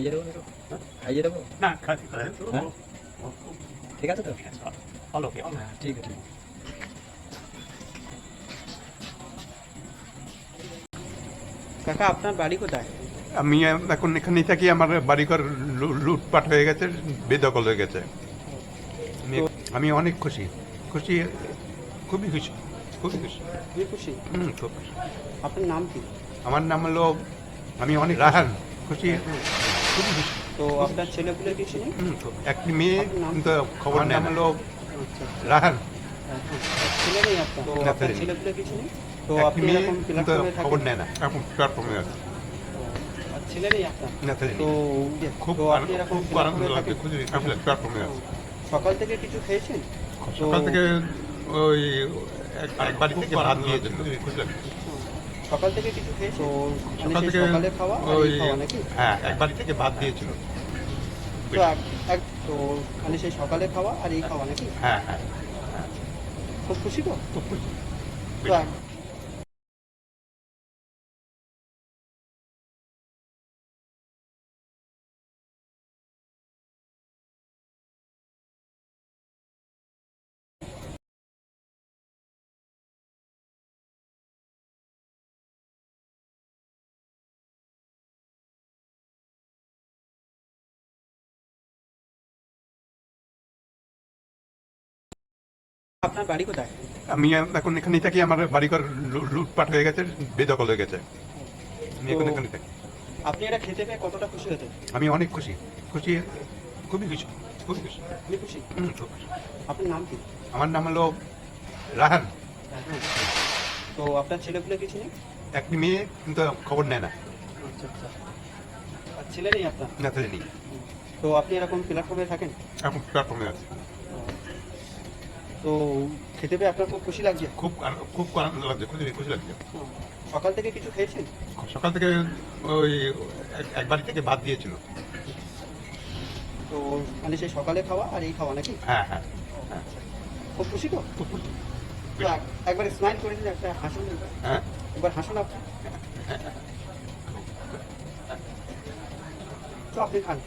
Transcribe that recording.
খাইয়ে দেবো একটু? হ্যাঁ? খাইয়ে দেবো? না হ্যাঁ? ঠিক আছে তো? ভালো ঠিক আছে ঠিক আছে। কাকা আপনার বাড়ি কোথায়? আমি এখন এখানেই থাকি। আমার বাড়িঘর লুটপাট হয়ে গেছে, বেদখল হয়ে গেছে। আমি অনেক খুশি, খুশি, খুবই খুশি, খুবই খুশি। খুবই খুশি। খুব খুশি। আপনার নাম কি? আমার নাম হলো, আমি অনেক রাহান, খুশি, খুবই খুশি। তো আপনার ছেলেপুলে কিছু নেই? একটি মেয়ে, কিন্তু খবর নেই। হলো আচ্ছা রাহান, ছেলে নেই আপনার? তো না, আপনার ছেলে নেই। ছেলেপুলে কিছু নেই? তো একটি আপনি মেয়ে, এরকম কিন্তু প্ল্যাটফর্মে খবর থাকেন? নেয় না। এখন প্ল্যাটফর্মে আছে। আর ছেলে নেই আপনার? না, ছেলে তো নেই। খুব তো আপনি এরকম খুব আনন্দ প্ল্যাটফর্মে লাগছে, থাকেন? খুশি, আমি প্ল্যাটফর্মে আছে। সকাল থেকে কিছু খেয়েছেন? সকাল থেকে ওই এক বাড়ি থেকে ভাত দিয়েছিল, খুশি লাগছে। সকাল থেকে কিছু খেয়েছেন? তো মানে সকাল সেই থেকে সকালে খাওয়া আর ওই এই খাওয়া নাকি? হ্যাঁ, এক বাড়ি থেকে ভাত দিয়েছিল। তো তো মানে সেই সকালে খাওয়া আর এই খাওয়া নাকি? হ্যাঁ হ্যাঁ, খুব খুশি তো? খুব খুশি। তো আপনার বাড়ি কোথায়? আমি এখন এখানেই থাকি। আমার বাড়িঘর লুটপাট হয়ে গেছে, বেদখল হয়ে গেছে। আমি এখন তো- এখানেই থাকি। আপনি এটা খেতে পেয়ে কতটা খুশি হতেন? আমি অনেক খুশি, খুশি, খুবই খুশি, খুবই খুশি। খুবই খুশি। খুব খুশি। আপনার নাম কি? আমার নাম হলো রাহান। তো আপনার ছেলেপুলে কিছু নেই? একটি মেয়ে, কিন্তু খবর নেয় না। আচ্ছা আচ্ছা। আর ছেলে নেই আপনার? না, ছেলে নেই। তো আপনি এরকম প্ল্যাটফর্মে থাকেন? এখন প্ল্যাটফর্মে আছে। তো খেতে পেয়ে আপনার খুব খুশি লাগছে? খুব আনন্দ লাগছে, খুশি, খুশি লাগছে। সকাল থেকে কিছু খেয়েছেন? সকাল থেকে ওই এক বাড়ি থেকে ভাত দিয়েছিল। তো মানে সেই সকালে খাওয়া আর এই খাওয়া নাকি? হ্যাঁ হ্যাঁ, খুব খুশি তো? খুব খুশি। তো একবার স্মাইল করে দিন, একটা হাসুন একবার। হ্যাঁ, একবার হাসুন আপনি। তো আপনি খান।